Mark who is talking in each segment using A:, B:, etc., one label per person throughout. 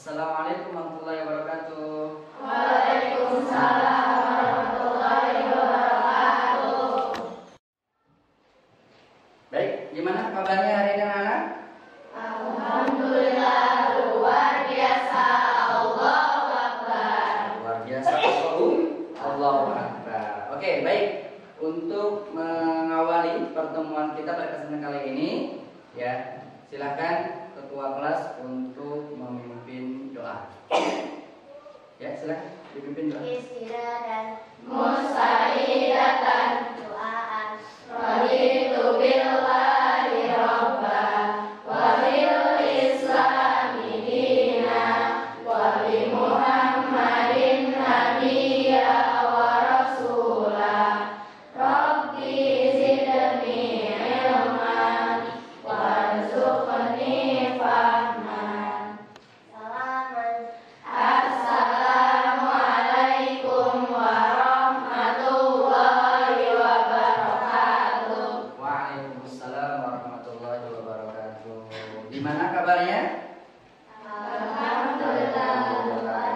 A: Assalamualaikum warahmatullahi wabarakatuh.
B: Waalaikumsalam warahmatullahi wabarakatuh.
A: Baik, gimana kabarnya hari ini anak-anak?
B: Alhamdulillah luar biasa. Allahu Akbar.
A: Luar biasa. Allahu Akbar. Oke, baik. Untuk mengawali pertemuan kita pada kesempatan kali ini, ya, silahkan ketua kelas untuk memimpin doa. Ya, silahkan dipimpin doa.
B: Istirahat musaidatan doaan. Raditu billahi rabba wa bil islami dina wa bi Muhammadin nabiyya wa rasula. Rabbi zidni ilman warzuqni fahman. Assalamualaikum warahmatullahi wabarakatuh.
A: Waalaikumsalam warahmatullahi wabarakatuh. Gimana kabarnya?
B: Alhamdulillah.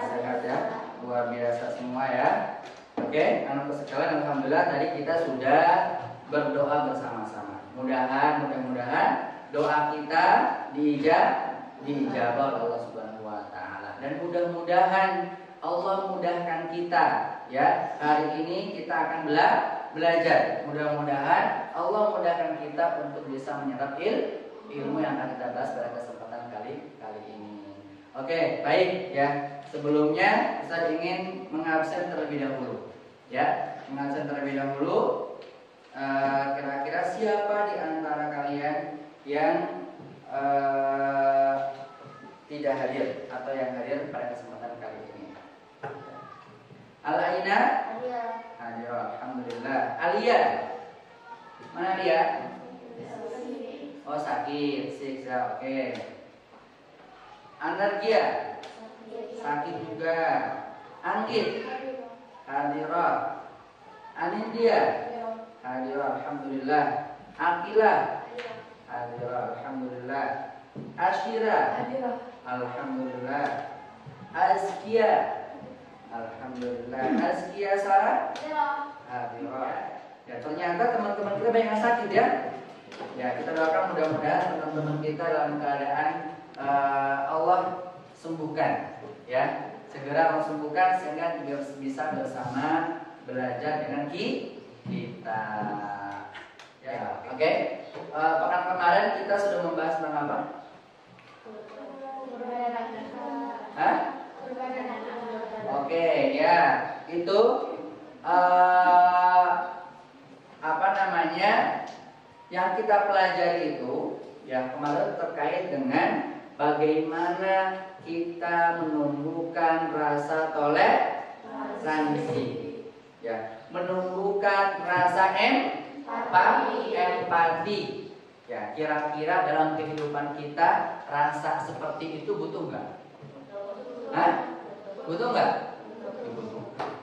A: Sehat ya, luar biasa semua ya. Oke, anak sekalian, alhamdulillah tadi kita sudah berdoa bersama-sama. Mudah-mudahan doa kita dijabah oleh Allah Subhanahu wa taala. Dan mudah-mudahan Allah mudahkan kita ya. Hari ini kita akan belajar. Mudah-mudahan Allah mudahkan kita untuk bisa menyerap ilmu yang akan kita bahas pada kesempatan kali ini. Oke, baik ya. Sebelumnya saya ingin mengabsen terlebih dahulu. Ya, mengabsen terlebih dahulu. Kira-kira siapa di antara kalian yang tidak hadir atau yang hadir pada kesempatan kali ini? Al-Aina? Hadir, alhamdulillah. Alia? Mana Alia? Oh, sakit, siksa, oke. Anargia? Sakit juga. Anggit? Hadirah. Anindya? Hadirah, alhamdulillah. Akila? Hadirah, alhamdulillah. Asyira? Alhamdulillah. Azkia? Alhamdulillah. Azkia Sarah? Hadirah. Ya, ternyata teman-teman kita banyak yang sakit ya. Ya, kita doakan mudah-mudahan teman-teman kita dalam keadaan Allah sembuhkan ya. Segera Allah sembuhkan sehingga kita bisa bersama belajar dengan kita. Ya, oke. Pekan kemarin kita sudah membahas tentang apa? Hah? Oke, ya. Itu apa namanya? Yang kita pelajari itu ya kemarin terkait dengan bagaimana kita menumbuhkan rasa toleransi, ya, menumbuhkan rasa empati. Ya, kira-kira dalam kehidupan kita rasa seperti itu butuh nggak? Hah? Butuh nggak? Dibutuhkan.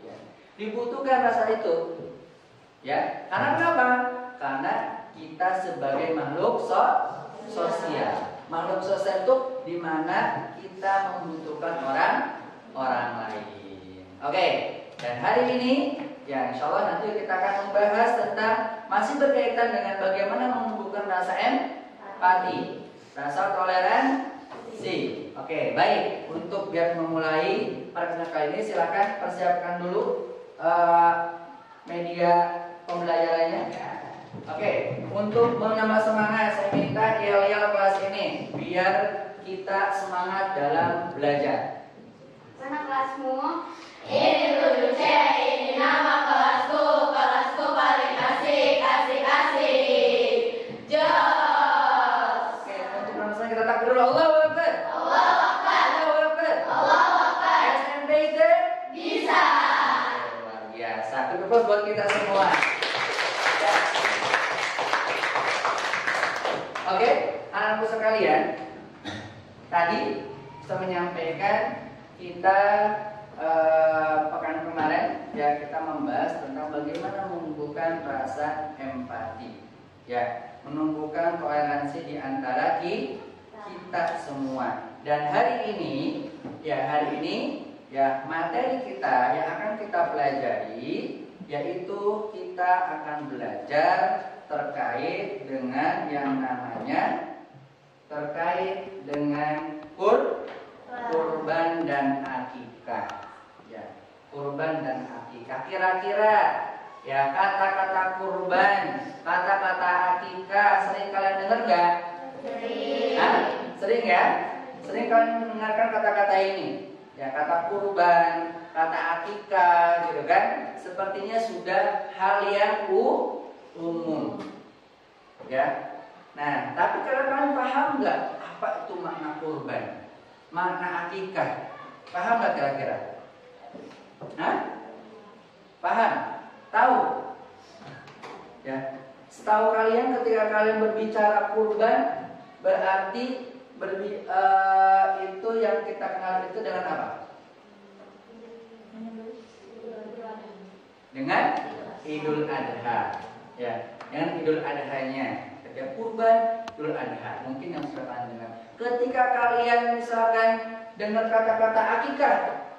A: Ya. Dibutuhkan rasa itu. Ya, karena kenapa? Karena kita sebagai makhluk sosial. Makhluk sosial itu di mana kita membutuhkan orang lain. Oke, dan hari ini ya insya Allah nanti kita akan membahas tentang masih berkaitan dengan bagaimana menumbuhkan rasa empati, rasa toleransi. Oke, baik. Untuk biar memulai pertemuan kali ini silakan persiapkan dulu media pembelajarannya. Oke, untuk menambah semangat saya minta yel-yel kelas ini biar kita semangat dalam belajar.
B: Mana kelasmu? Ini 7C, ini nama kelasku paling asik. Jos.
A: Oke, untuk nama kita takbir dulu. Allahu Akbar.
B: Allahu Akbar.
A: Allahu Akbar.
B: Allahu Akbar.
A: SMP
B: Bisa.
A: luar biasa. Cukup buat kita semua. Oke, anak-anakku sekalian, tadi saya menyampaikan kita pekan kemarin ya kita membahas tentang bagaimana menumbuhkan rasa empati, ya, menumbuhkan toleransi di antara kita semua. dan hari ini ya materi kita yang akan kita pelajari yaitu kita akan belajar terkait dengan yang namanya kurban dan akikah. Ya, kurban dan akikah. Kira-kira ya kata-kata kurban, kata-kata akikah sering kalian dengar nggak?
B: Sering.
A: Hah? Sering ya? Sering kalian mendengarkan kata-kata ini? Ya, kata kurban, kata akikah, gitu kan? Sepertinya sudah hal yang umum. Ya. Nah, tapi kalian paham nggak apa itu makna kurban, makna akikah? Paham nggak kira-kira? Hah? Paham? Tahu? Ya. Setahu kalian ketika kalian berbicara kurban berarti itu yang kita kenal itu dengan apa? Dengan Idul Adha. Ya, dengan Idul Adhanya. Ketika kurban, Idul Adha. Mungkin yang sudah kalian dengar. Ketika kalian misalkan dengar kata-kata akikah,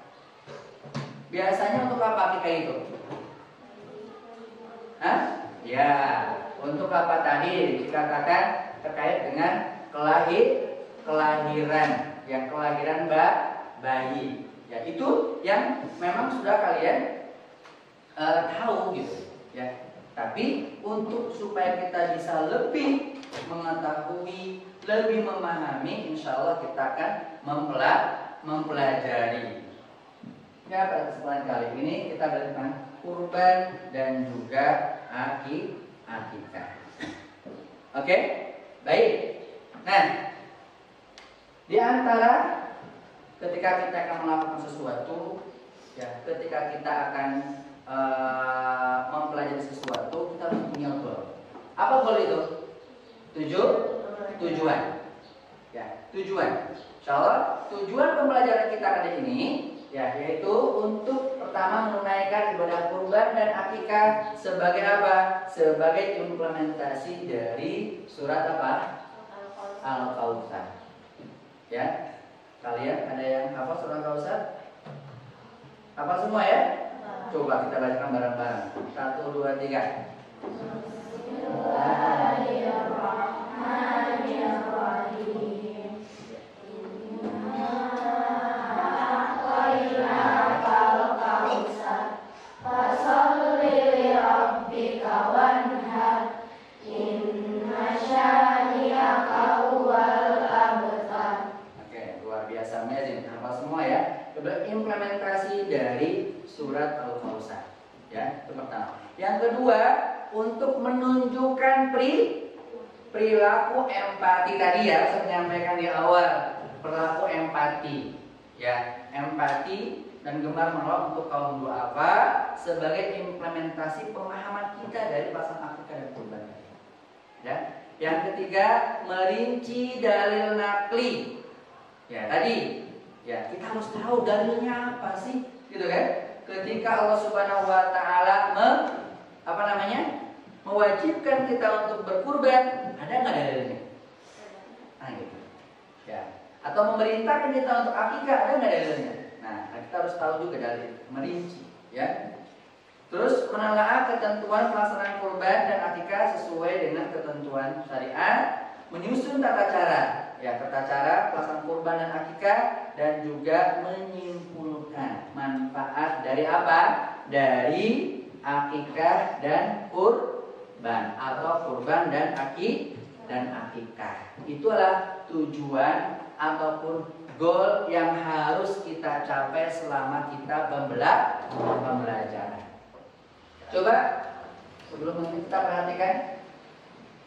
A: biasanya untuk apa akikah itu? Hah? Ya, untuk apa tadi dikatakan terkait dengan kelahiran, yang kelahiran bayi. Ya, itu yang memang sudah kalian tahu gitu, ya. Tapi untuk supaya kita bisa lebih mengetahui, lebih memahami, insya Allah kita akan mempelajari. Ya, pada kesempatan kali ini kita belajar tentang kurban dan juga akikah. Oke, baik. Nah, di antara ketika kita akan melakukan sesuatu, ya, ketika kita akan mempelajari sesuatu, kita harus punya goal. Apa goal itu? Tujuan. Ya, tujuan. Insyaallah tujuan pembelajaran kita kali ini, ya, yaitu untuk pertama menunaikan ibadah kurban dan akikah sebagai apa? Sebagai implementasi dari surat apa? Al-Kautsar. Ya, kalian ada yang hafal surat Al-Kautsar? Hafal semua ya? Coba kita bacakan bareng-bareng. 1, 2, 3.
B: Bismillahirrahmanirrahim. Inna a'tainakal kautsar. Fasholli li rabbika wanhar. Inna syani'aka huwal abtar.
A: Oke, luar biasa, amazing. Hafal semua ya? Coba implementasi dari surat Al-Kautsar. Ya, itu pertama. Yang kedua, untuk menunjukkan perilaku empati tadi ya, saya menyampaikan di awal, perilaku empati. Ya, empati dan gemar menolong untuk kaum duafa sebagai implementasi pemahaman kita dari pelaksanaan akikah dan kurban. Ya. Yang ketiga, merinci dalil nakli. Ya, tadi ya, kita harus tahu dalilnya apa sih, gitu kan? Ketika Allah Subhanahu wa taala mewajibkan kita untuk berkurban, ada nggak dalilnya? Nah, gitu. Ya. Atau memerintahkan kita untuk akikah, ada nggak dalilnya? Nah, kita harus tahu juga dalil, merinci, ya. Terus menelaah ketentuan pelaksanaan kurban dan akikah sesuai dengan ketentuan syariat, menyusun tata cara, ya, tata cara pelaksanaan kurban dan akikah, dan juga menyimpulkan manfaat dari apa? Dari akikah dan kurban, atau kurban dan akikah. Itulah tujuan ataupun goal yang harus kita capai selama kita pembelajaran. Coba sebelum kita perhatikan,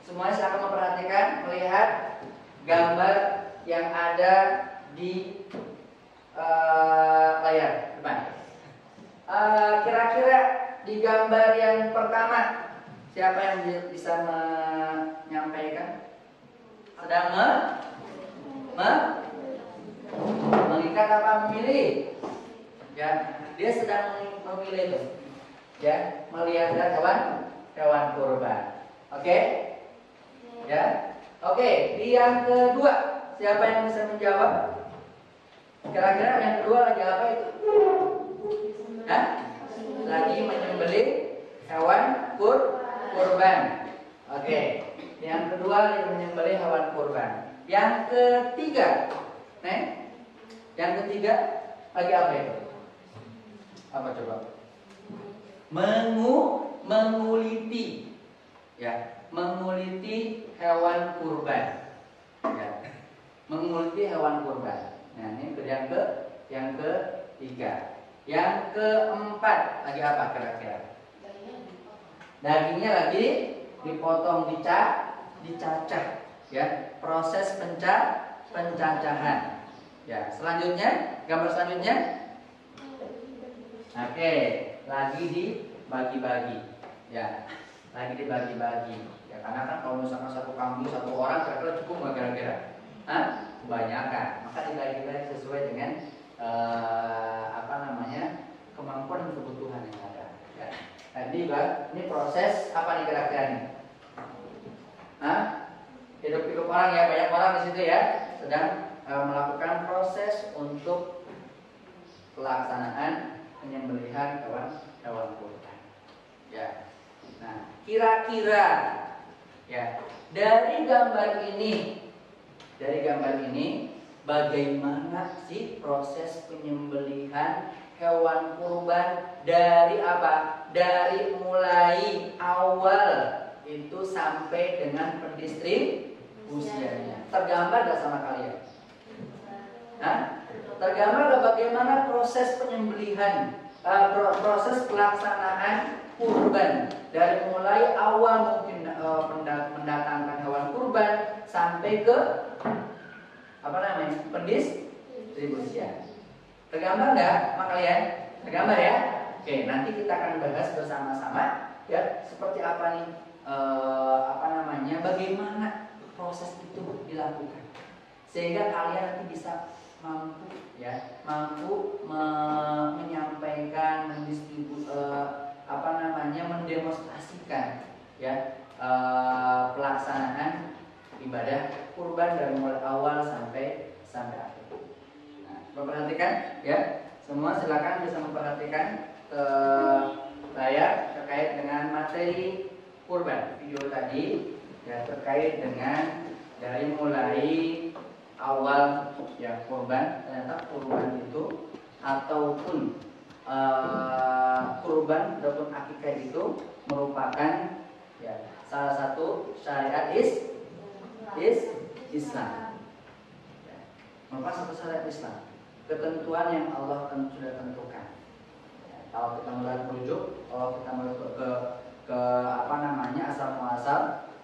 A: semuanya silakan memperhatikan, melihat gambar yang ada di layar depan. Kira-kira di gambar yang pertama, siapa yang bisa menyampaikan? Sedang mengikat apa memilih? Ya, dia sedang memilih itu. Ya, melihat hewan kurban. Oke? Ya. Oke, di yang kedua, siapa yang bisa menjawab? Kira-kira yang kedua lagi apa itu? Hah? Lagi menyembelih hewan kurban. Oke. Yang kedua lagi menyembelih hewan kurban. Yang ketiga, yang ketiga lagi apa itu? Apa coba? Menguliti, ya, menguliti hewan kurban, ya, menguliti hewan kurban. Nah ini yang ketiga. Yang keempat lagi apa kira-kira? Dagingnya lagi dipotong, dicacah, ya, proses pencacahan. Ya, selanjutnya, gambar selanjutnya. Oke, lagi dibagi-bagi, ya, lagi dibagi-bagi. Ya, karena kan kalau misalkan satu kampung satu orang kira-kira cukup nggak kira-kira? Kebanyakan, maka dibagi-bagi sesuai dengan kemampuan dan kebutuhan yang ada. Ya. Jadi ini proses apa nih kira-kira nih? Hidup-hidup orang ya, banyak orang di situ ya, sedang melakukan proses untuk pelaksanaan penyembelihan hewan kurban. Ya. Nah, kira-kira ya dari gambar ini bagaimana sih proses penyembelihan hewan kurban dari apa? Dari mulai awal itu sampai dengan pendistribusiannya. Tergambar gak sama kalian? Tergambar gak bagaimana proses penyembelihan, proses pelaksanaan kurban dari mulai awal mungkin mendatangkan hewan kurban sampai ke pendistribusian. Tergambar nggak sama kalian? Tergambar ya? Oke, nanti kita akan bahas bersama-sama ya seperti apa nih bagaimana proses itu dilakukan sehingga kalian nanti bisa mampu menyampaikan, mendemonstrasikan ya pelaksanaan ibadah kurban dari mulai awal sampai akhir. Nah, memperhatikan ya, semua silakan bisa memperhatikan ke layar terkait dengan materi kurban video tadi ya, terkait dengan dari mulai awal ya kurban. Ternyata kurban itu ataupun kurban ataupun akikah itu merupakan ya salah satu syariat Islam. Ya, merupakan satu syariat Islam. Ketentuan yang Allah sudah tentukan. Ya, kalau kita merujuk, kalau kita merujuk ke asal muasal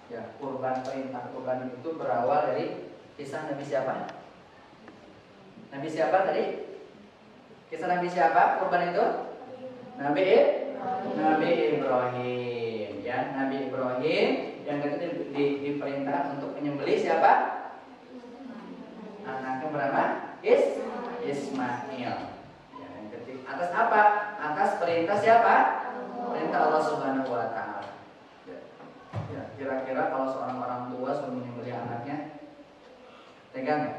A: ya perintah kurban itu berawal dari kisah Nabi siapa? Nabi siapa tadi? Kisah Nabi siapa? Kurban itu? Nabi Ibrahim. Ya, Nabi Ibrahim yang ketika diperintah untuk menyembelih siapa? Anaknya bernama Ismail. Ya, yang ketika atas apa? Atas perintah siapa? Perintah Allah Subhanahu wa taala. Ya, kira-kira kalau seorang orang tua suruh menyembelih anaknya tega nggak?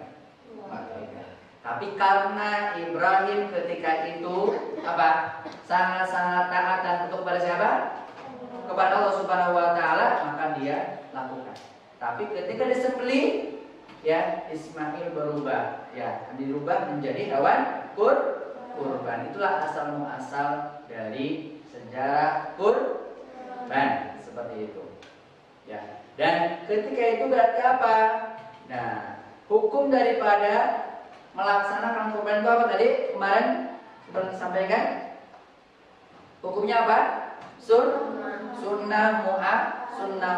A: Tega. Tapi karena Ibrahim ketika itu sangat-sangat taat dan kepada siapa? Kepada Allah Subhanahu wa taala, maka dia lakukan. Tapi ketika disembelih ya Ismail berubah, ya dirubah menjadi hewan kurban. Itulah asal muasal dari sejarah kurban seperti itu. Ya. Dan ketika itu berarti apa? Nah, hukum daripada melaksanakan kurban itu apa tadi? Kemarin seperti disampaikan. Hukumnya apa? Sunnah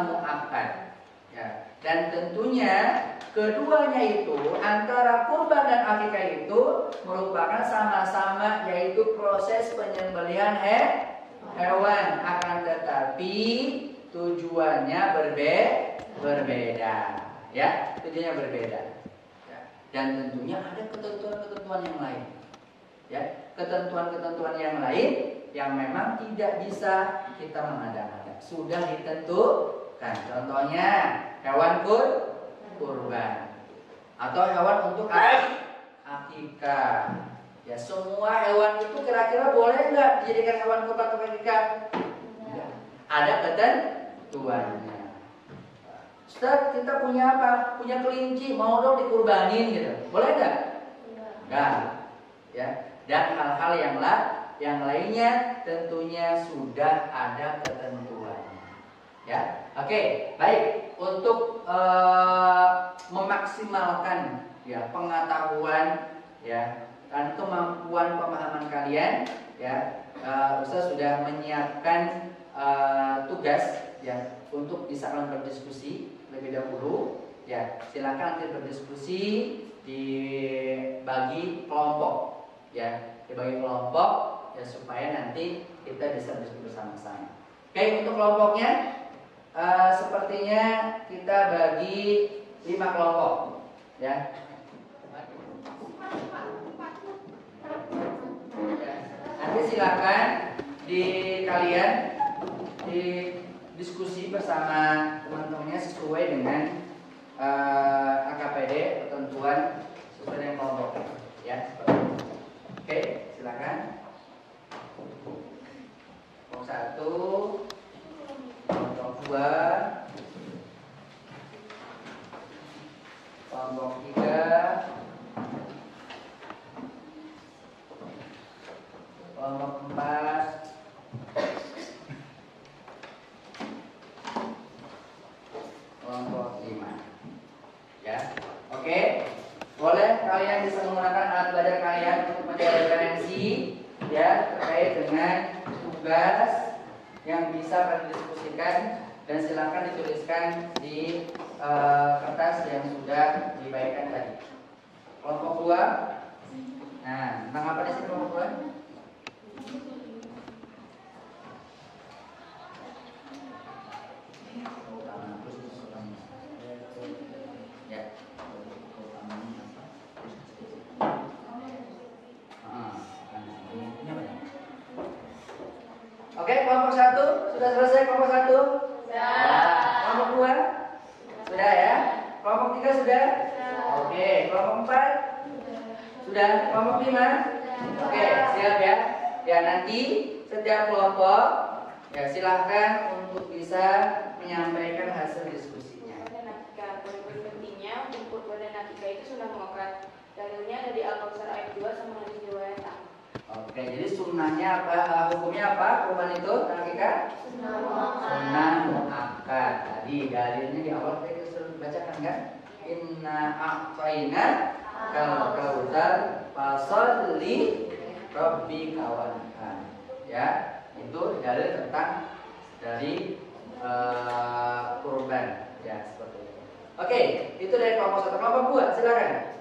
A: muakkad. Ya. Dan tentunya keduanya itu antara kurban dan akikah itu merupakan sama-sama yaitu proses penyembelihan hewan, akan tetapi tujuannya berbeda. Ya, tujuannya berbeda. Ya. Dan tentunya ada ketentuan-ketentuan yang lain. Ya, ketentuan-ketentuan yang lain yang memang tidak bisa kita mengada-ngada. Sudah ditentukan. Contohnya hewan kurban atau hewan untuk akikah. Ya, semua hewan itu kira-kira boleh nggak dijadikan hewan kurban atau akikah? Ada ketentuannya. Ustaz, kita punya apa? Punya kelinci, mau dong dikurbanin gitu. Boleh nggak? Nggak. Ya. Dan hal-hal yang lainnya tentunya sudah ada ketentuannya. Ya, oke, baik. Untuk memaksimalkan ya pengetahuan ya dan kemampuan pemahaman kalian ya, Ustaz sudah menyiapkan tugas ya untuk bisa kalian berdiskusi lebih dahulu ya. Silakan nanti berdiskusi dibagi kelompok ya, dibagi kelompok ya supaya nanti kita bisa diskusi bersama-sama. Oke, untuk kelompoknya sepertinya kita bagi 5 kelompok ya. Nanti silakan kalian diskusi bersama teman-temannya sesuai dengan AKPD ketentuan sesuai dengan kelompok ya. Oke, silakan. Kelompok 1, kelompok 2, kelompok 3, kelompok 4, kelompok 5 ya. Oke, boleh kalian bisa menggunakan alat belajar kalian untuk mencari referensi ya terkait dengan tugas yang bisa kalian diskusikan, dan silakan dituliskan di kertas yang sudah dibagikan tadi. Kelompok 2, nah tentang apa di sini kelompok 2? Oke, kelompok 1 sudah selesai. Kelompok 1 sudah. Kelompok 2 sudah ya. Kelompok 3 sudah. Oke, kelompok 4 sudah. Kelompok 5 oke, siap ya. Ya, nanti setiap kelompok ya silahkan untuk bisa menyampaikan hasil diskusinya.
C: Poin pentingnya untuk Natika itu sunnah muakkad. Dalilnya ada di Al-Kautsar ayat 2 sama hadis riwayat.
A: Oke, jadi sunnahnya apa? Hukumnya apa? Kurban itu, Natika? Sunnah muakkad. Tadi dalilnya di awal kita sudah bacakan kan? Inna a'tayna kal kautsar fasholli rabbika wanhar. Ya, itu dalil tentang dari kurban ya, seperti itu. Oke, itu dari kelompok 1. Kelompok 2, silakan.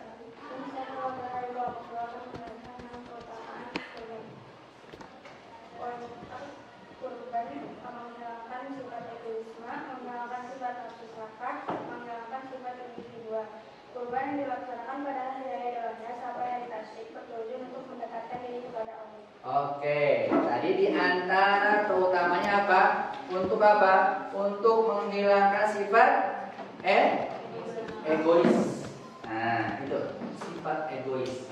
B: Kurban menghilangkan sifat egoisme, menghilangkan sifat nafsu serakah, menghilangkan sifat individual. Kurban yang dilaksanakan pada hari raya dewasa sampai hari tasyrik bertujuan untuk mendekatkan diri kepada Allah.
A: Oke, tadi di antara keutamanya apa? Untuk apa? Untuk menghilangkan sifat egois. Nah, itu sifat egois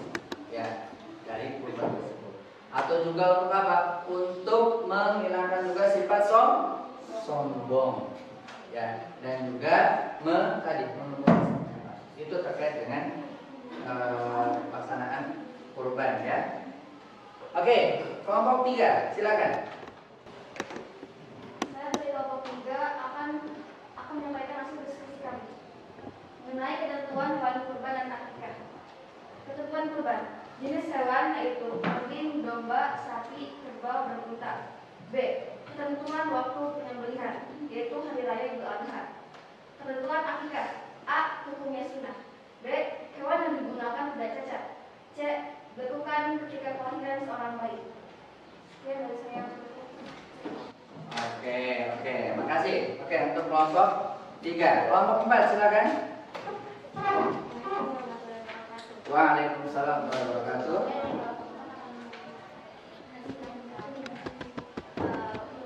A: ya dari kurban tersebut. Atau juga untuk apa? Untuk menghilangkan juga sifat sombong ya, dan juga itu terkait dengan pelaksanaan kurban ya. Oke, kelompok 3, silakan.
B: Saya dari kelompok 3 akan menyampaikan hasil diskusi kami mengenai ketentuan hewan kurban dan akikah. Ketentuan kurban: jenis hewan yaitu kambing, domba, sapi, kerbau, dan unta. B. Ketentuan waktu penyembelihan yaitu hari raya Idul Adha. Ketentuan akikah: A. Hukumnya sunnah. B. Hewan yang digunakan tidak cacat. C. Bekukan ketika kelahiran seorang bayi. Ya, dari saya.
A: Oke, makasih. Oke, untuk kelompok 3. Kelompok 4, silakan. Waalaikumsalam warahmatullahi wabarakatuh.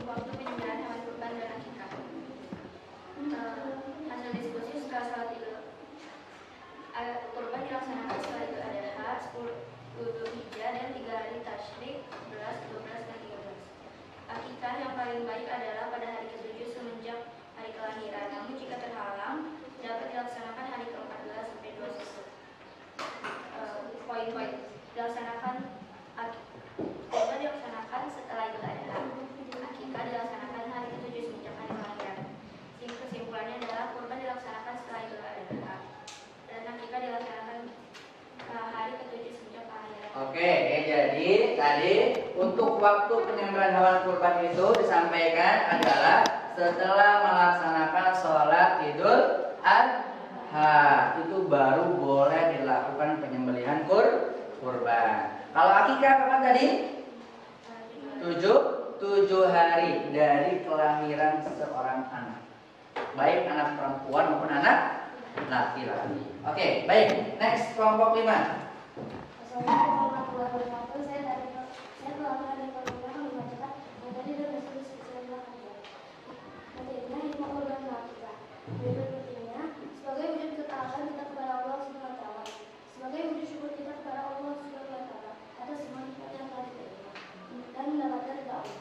B: Waktu penyembelihan hewan kurban dan akikah. Hasil diskusi setelah salat Idul kurban dilaksanakan setelah Idul Adha
A: Jadi untuk waktu penyembelihan hewan kurban itu disampaikan adalah setelah melaksanakan sholat Idul Adha, itu baru boleh dilakukan penyembelihan kurban. Kalau akikah kapan tadi? 7 hari dari kelahiran seorang anak, baik anak perempuan maupun anak laki-laki. Oke, baik. Next, kelompok 5.
B: Assalamualaikum warahmatullahi wabarakatuh. Saya telah dari Korban membacakan materi dan diskusi secara panjang. Materinya hikmah korban kita. Berikut materinya sebagai wujud ketaatan kita kepada Allah Subhanahu wa taala. Sebagai wujud syukur kita kepada Allah Subhanahu wa taala atas semua nikmat yang telah diterima dan mendapatkan ridha Allah.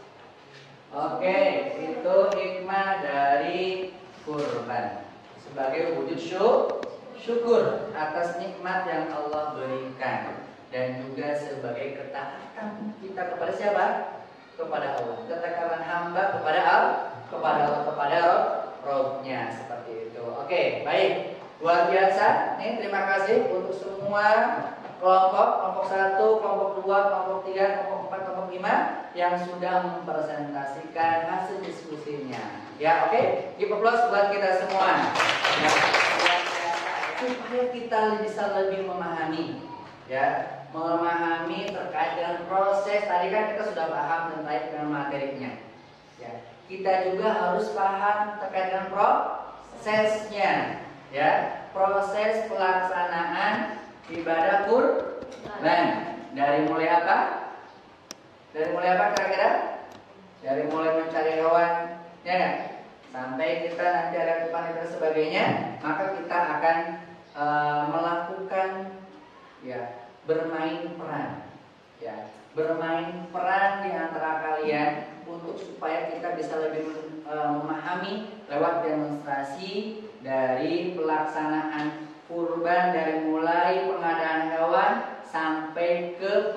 A: Oke, itu hikmah dari kurban sebagai wujud syukur atas nikmat yang Allah berikan, dan juga sebagai ketaatan kita kepada siapa? Kepada Allah. Ketaatan hamba kepada Allah, kepada Rabb-nya, seperti itu. Oke, baik. Luar biasa. Nih, terima kasih untuk semua kelompok 1, kelompok 2, kelompok 3, kelompok 4, kelompok 5 yang sudah mempresentasikan hasil diskusinya. Ya, oke. Give applause buat kita semua. Ya, supaya kita bisa lebih memahami, ya, memahami terkait dengan proses. Tadi kan kita sudah paham terkait dengan materinya. Ya, kita juga harus paham terkait dengan prosesnya, ya, proses pelaksanaan ibadah kurban. Dari mulai apa? Dari mulai apa kira-kira? Dari mulai mencari hewan, ya kan? Sampai kita nanti ada kepan dan sebagainya, maka kita akan melakukan, ya, bermain peran, ya, bermain peran di antara kalian untuk supaya kita bisa lebih memahami lewat demonstrasi dari pelaksanaan kurban, dari mulai pengadaan hewan sampai ke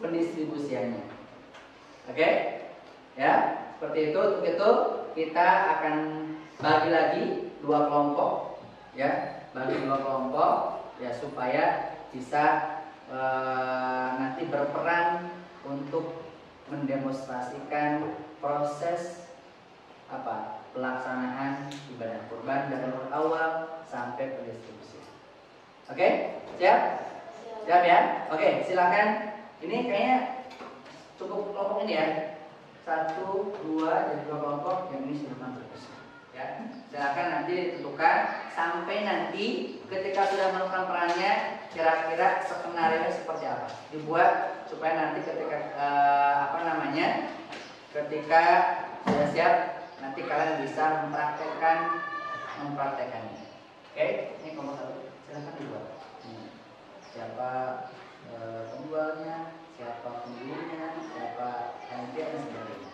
A: pendistribusiannya. Oke? Ya, seperti itu. Untuk itu kita akan bagi lagi 2 kelompok, ya, bagi 2 kelompok, ya, supaya bisa nanti berperan untuk mendemonstrasikan proses pelaksanaan ibadah kurban dari awal sampai pendistribusi. Oke, siap? Siap ya? Oke, silakan. Ini kayaknya cukup kelompok ini ya. 1, 2, jadi 2 kelompok, yang ini sudah terus. Ya, silakan nanti ditentukan sampai nanti ketika sudah menemukan perannya, kira-kira skenario seperti apa. Dibuat supaya nanti ketika ketika sudah siap, nanti kalian bisa mempraktekannya. Oke, ini kelompok 1. Silakan dibuat. Siapa penjualnya, siapa pembelinya, siapa panitia dan sebagainya.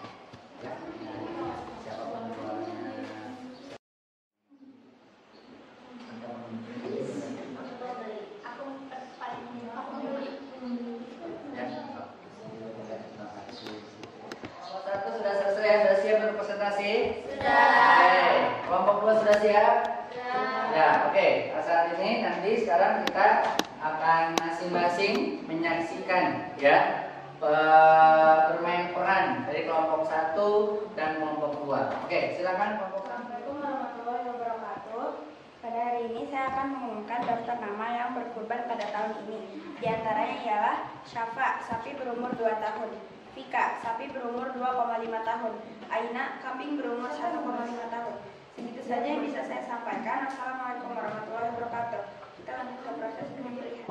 A: Ya, siapa penjualnya. Kelompok 1 sudah selesai, sudah siap berpresentasi? Sudah. Oke, kelompok 2 sudah siap? Sudah. Ya, oke. Saat ini nanti sekarang kita akan masing-masing menyaksikan, ya, bermain peran dari kelompok 1 dan kelompok 2. Oke, silakan kelompok 1.
D: Assalamualaikum warahmatullahi wabarakatuh. Pada hari ini saya akan mengumumkan daftar nama yang berkurban pada tahun ini. Di antaranya ialah Syafa, sapi berumur 2 tahun. Vika, sapi berumur 2,5 tahun. Aina, kambing berumur 1,5 tahun. Segitu saja yang bisa saya sampaikan. Assalamualaikum warahmatullahi wabarakatuh. Kita lanjut ke proses penyembelihan.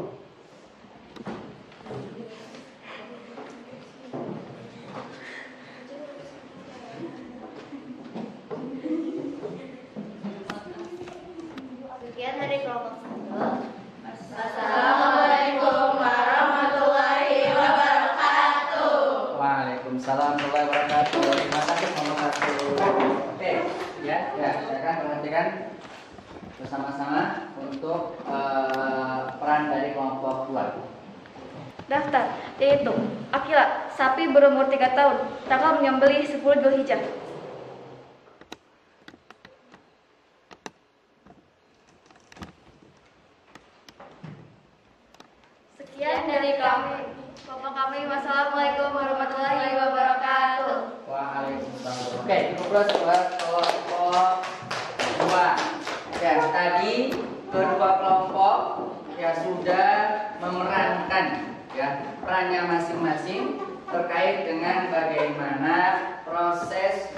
B: Sekian dari kelompok 1.
C: Assalamualaikum warahmatullahi wabarakatuh.
A: Waalaikumsalam warahmatullahi wabarakatuh. Terima kasih kelompok 1. Oke, ya, silakan perhatikan bersama-sama untuk peran dari kelompok 2.
B: Daftar yaitu Akila, sapi berumur 3 tahun, tanggal menyembelih 10 Zulhijjah. Sekian dari
A: berkelompok dua. Ya, tadi kedua kelompok ya sudah memerankan ya perannya masing-masing terkait dengan bagaimana proses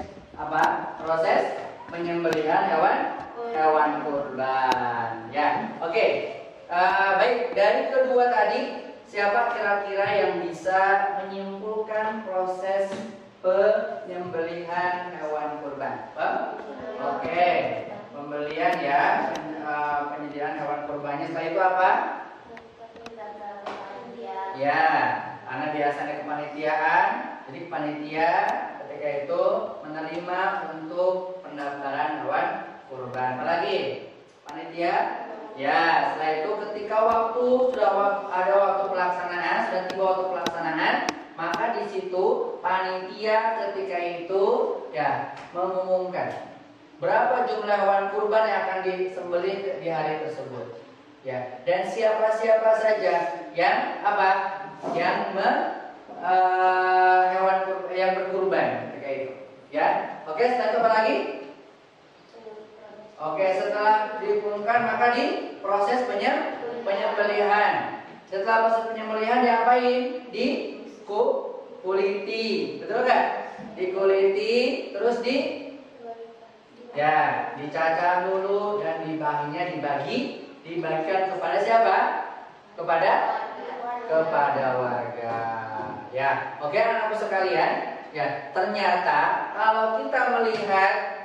A: penyembelihan hewan kurban. Ya, oke. Baik, dari kedua tadi siapa kira-kira yang bisa menyimpulkan proses penyembelihan hewan kurban? Oke, pembelian ya, penyediaan hewan kurbannya. Setelah itu apa? Ya, karena biasanya kepanitiaan. Jadi panitia ketika itu menerima untuk pendaftaran hewan kurban. Apalagi panitia? Ya, setelah itu ketika sudah ada waktu pelaksanaan, sudah tiba waktu pelaksanaan, maka di situ panitia ketika itu ya mengumumkan berapa jumlah hewan kurban yang akan disembelih di hari tersebut. Ya, dan siapa-siapa saja yang yang berkurban ketika itu. Ya, oke. Setelah itu apa lagi? Oke, setelah diumumkan maka proses penyembelihan. Setelah proses penyembelihan diapain? Dikuliti, betul nggak? Dikuliti, terus dicacah dulu dan dibagikan kepada siapa? Kepada warga. Ya, oke anak-anak sekalian. Ya, ternyata kalau kita melihat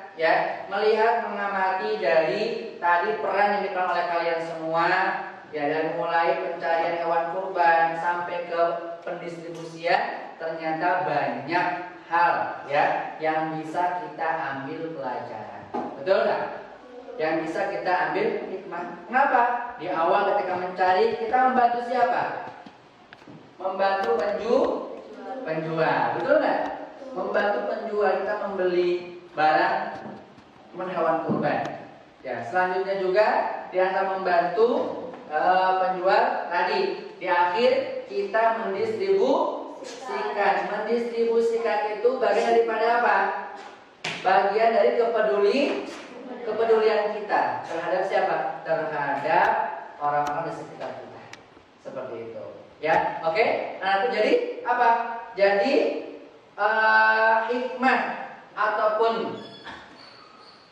A: mengamati dari tadi peran yang diperan oleh kalian semua, ya, dari mulai pencarian hewan kurban sampai ke pendistribusian, ternyata banyak hal ya yang bisa kita ambil pelajaran. Betul nggak? Yang bisa kita ambil hikmah. Kenapa? Di awal ketika mencari kita membantu siapa? Membantu penjual. Betul nggak? Membantu penjual kita membeli barang hewan kurban. Ya, selanjutnya juga di antara membantu penjual tadi di akhir kita mendistribusikan itu bagian daripada apa? Bagian dari kepedulian kita terhadap siapa? Terhadap orang-orang di sekitar kita. Seperti itu. Ya, oke. Nah, itu jadi apa? Jadi hikmah ataupun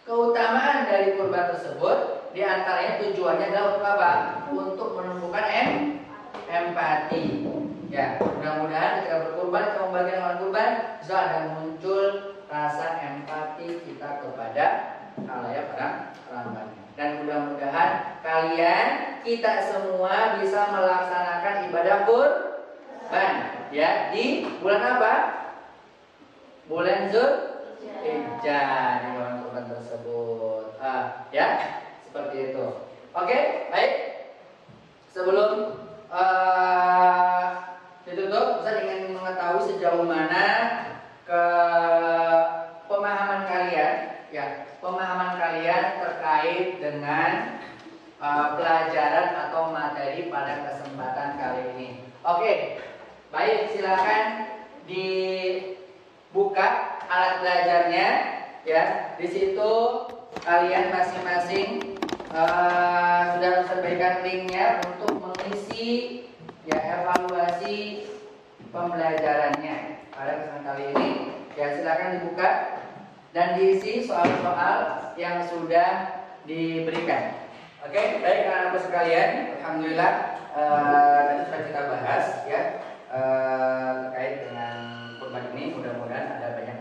A: keutamaan dari kurban tersebut diantaranya tujuannya adalah untuk apa? Untuk menumbuhkan empati. Ya, mudah-mudahan ketika berkurban, kita membagikan hewan kurban, bisa ada muncul rasa empati kita kepada khalayak orang banyak. Dan mudah-mudahan kita semua bisa melaksanakan ibadah kurban. Ya, di bulan apa? Bulan Zulhijjah di bulan kurban tersebut. Ya, seperti itu. Oke, baik. Sebelum ditutup, Ustaz ingin mengetahui sejauh mana pemahaman kalian terkait dengan pelajaran atau materi pada kesempatan kali ini. Oke, baik, silakan dibuka alat belajarnya. Ya, di situ kalian masing-masing sudah berikan linknya untuk mengisi evaluasi pembelajarannya pada kesempatan kali ini. Ya, silakan dibuka dan diisi soal-soal yang sudah diberikan. Oke, baik anak-anak sekalian, alhamdulillah tadi sudah kita bahas ya terkait dengan kurban ini. Mudah-mudahan ada banyak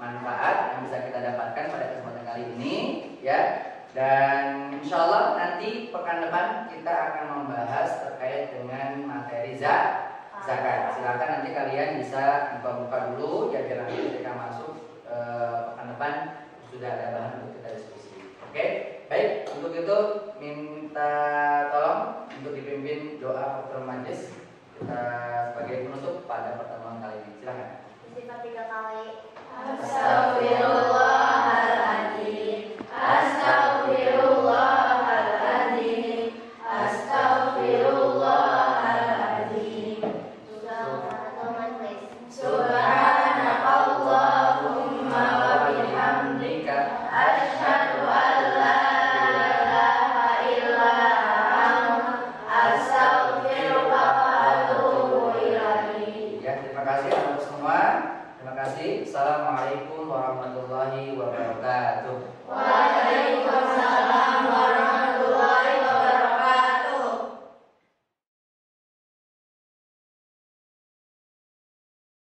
A: manfaat yang bisa kita dapatkan pada kesempatan kali ini ya. Dan insya Allah nanti pekan depan kita akan membahas terkait dengan materi zakat. Silakan nanti kalian bisa buka-buka dulu ya, biar nanti ketika masuk pekan depan sudah ada bahan untuk kita diskusi. Oke, baik. Untuk itu minta tolong untuk dipimpin doa kafaratul majlis kita sebagai penutup pada pertemuan kali ini. Silakan.
B: Istighfar 3 kali.
D: Astagfirullahaladzim. Astagfirullahaladzim. Astagfirullahaladzim. Subhanakallahumma wa
B: Asyhadu